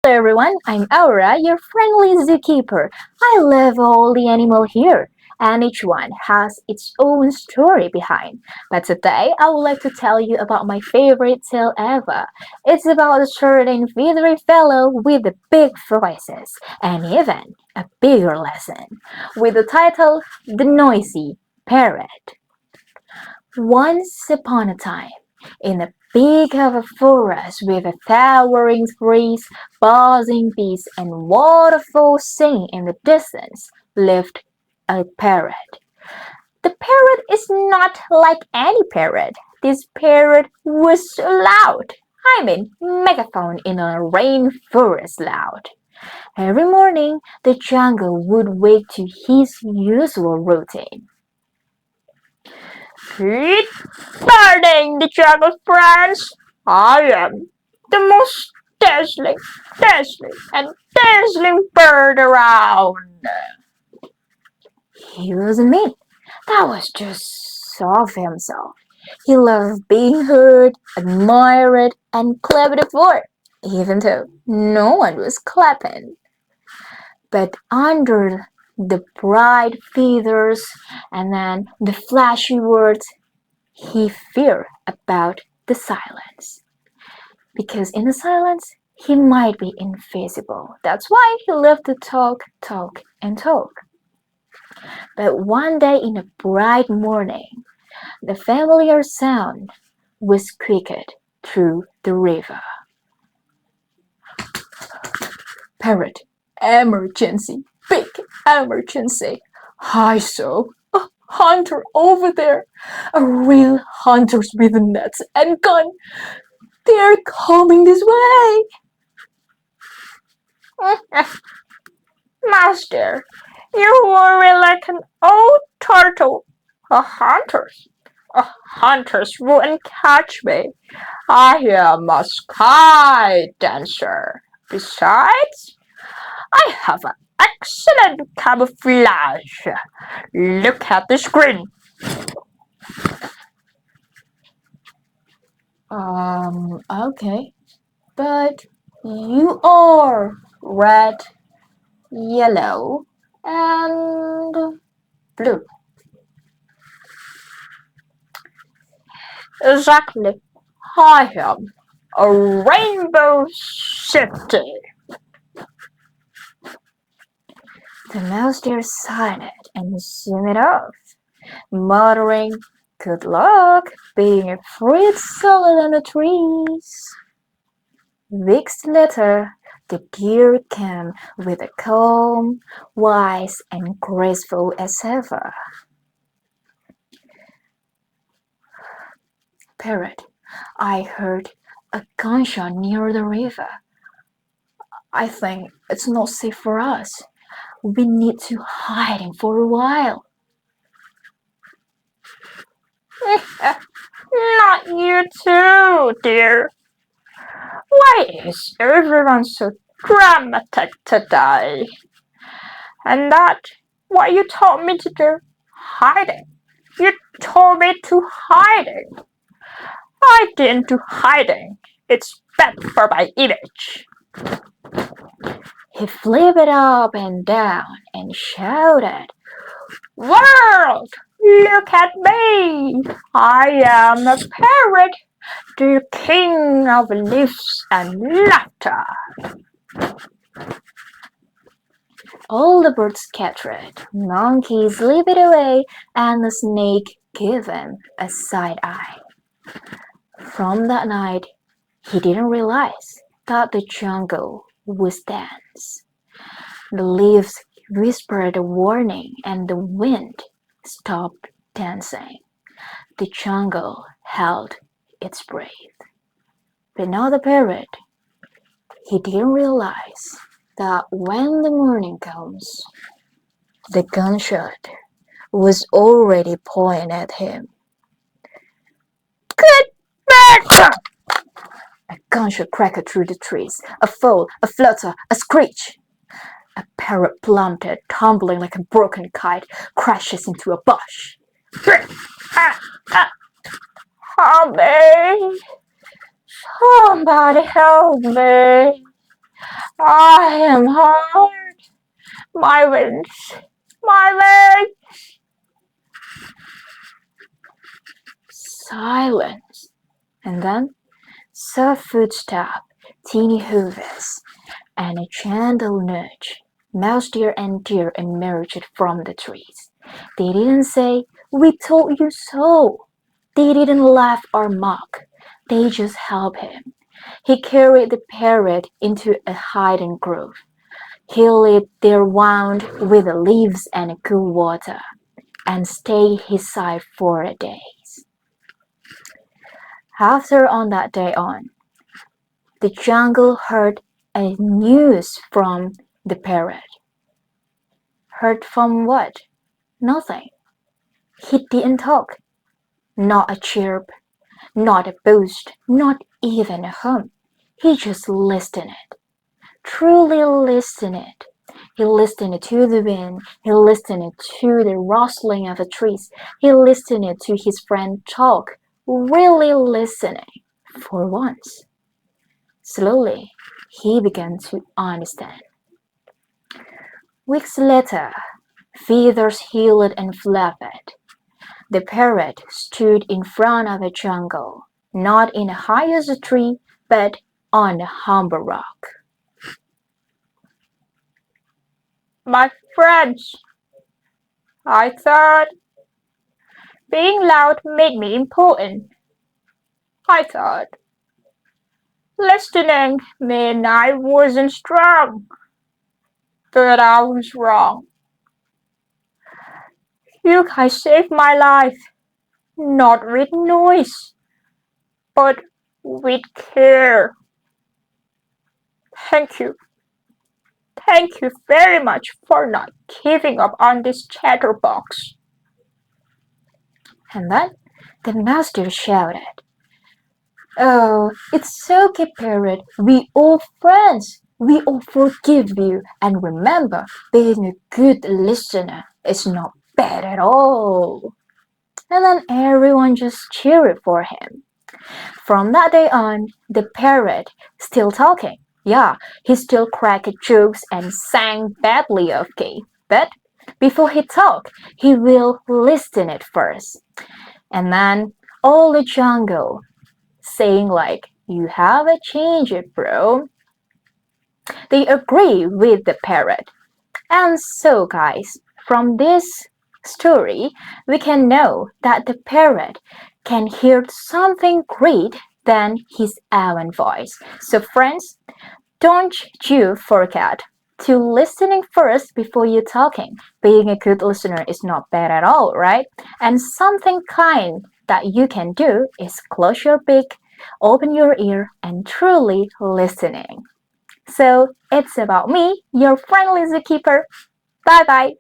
Hello everyone, I'm Aura, your friendly zookeeper. I love all the animals here, and each one has its own story behind. But today I would like to tell you about my favorite tale ever. It's about a certain feathery fellow with the big voices, and even a bigger lesson, with the title The Noisy Parrot. Once upon a time, in the peak of a forest with a towering trees, buzzing bees, and waterfalls singing in the distance, lived a parrot. The parrot is not like any parrot. This parrot was so loud. I mean, megaphone in a rainforest loud. Every morning, the jungle would wake to his usual routine. Good morning, the jungle friends. I am the most dazzling bird around. He wasn't mean. That was just of himself. He loved being heard, admired, and clapped for, even though no one was clapping. But under the bright feathers and then the flashy words, he feared about the silence. Because in the silence, he might be invisible. That's why he loved to talk, and talk. But one day in a bright morning, the familiar sound was quicked through the river. Parrot, emergency, big emergency. I saw a hunter over there, a real hunter with nets and gun. They're coming this way. Master, you worry like an old turtle. A hunters wouldn't catch me. I am a sky dancer. Besides, I have an excellent camouflage. Look at the screen. Okay. But you are red, yellow, and blue. Exactly. I am a rainbow city. The mouse deer sighed and zoomed off, muttering, "Good luck being a fruit salad on the trees." Weeks later, the deer came with a calm, wise, and graceful as ever. Parrot, I heard a gunshot near the river. I think it's not safe for us. We need to hide for a while. Not you too, dear. Why is everyone so dramatic today? And that what you told me to do? Hiding. You told me to hiding. I didn't do hiding. It's bad for my image. He flipped up and down and shouted, "World, look at me! I am a parrot, the king of leaves and laughter." All the birds scattered, monkeys leaped away, and the snake gave him a side eye. From that night, he didn't realize that the jungle was dense. The leaves whispered a warning and the wind stopped dancing. The jungle held its breath. But now the parrot, he didn't realize that when the morning comes, the gunshot was already pointed at him. Good bird! A gunshot cracked through the trees. A fall, a flutter, a screech. A parrot plummeted, tumbling like a broken kite, crashes into a bush. Help me! Somebody help me! I am hurt. My wings. My wings. Silence. And then soft footsteps, teeny hooves, and a gentle nudge. Mouse deer and deer emerged from the trees. They didn't say, "We told you so." They didn't laugh or mock. They just helped him. He carried the parrot into a hiding grove. He lit their wound with the leaves and cool water, and stayed his side for a day. After on that day on, the jungle heard a news from the parrot. Heard from what? Nothing. He didn't talk. Not a chirp, not a boost, not even a hum. He just listened. Truly listened. He listened to the wind. He listened to the rustling of the trees. He listened to his friend talk. Really listening. For once. Slowly, he began to understand. Weeks later, feathers healed and flapped. The parrot stood in front of a jungle, not in the highest tree, but on a humble rock. My friends, I thought being loud made me important. I thought listening meant I wasn't strong, but I was wrong. You guys saved my life, not with noise, but with care. Thank you. Thank you very much for not giving up on this chatterbox. And then the master shouted, "Oh, it's okay, parrot. We all friends. We all forgive you. And remember, being a good listener is not bad at all." And then everyone just cheered for him. From that day on, the parrot, still talking. Yeah, he still cracked jokes and sang badly of key. But before he talk, he will listen it first. And then all the jungle saying like, "You have a change it, bro." They agree with the parrot. And so guys, from this story, we can know that the parrot can hear something great than his own voice. So friends, don't you forget to listening first before you talking. Being a good listener is not bad at all, right? And something kind that you can do is close your beak, open your ear, and truly listening. So it's about me, your friendly zookeeper. Bye bye.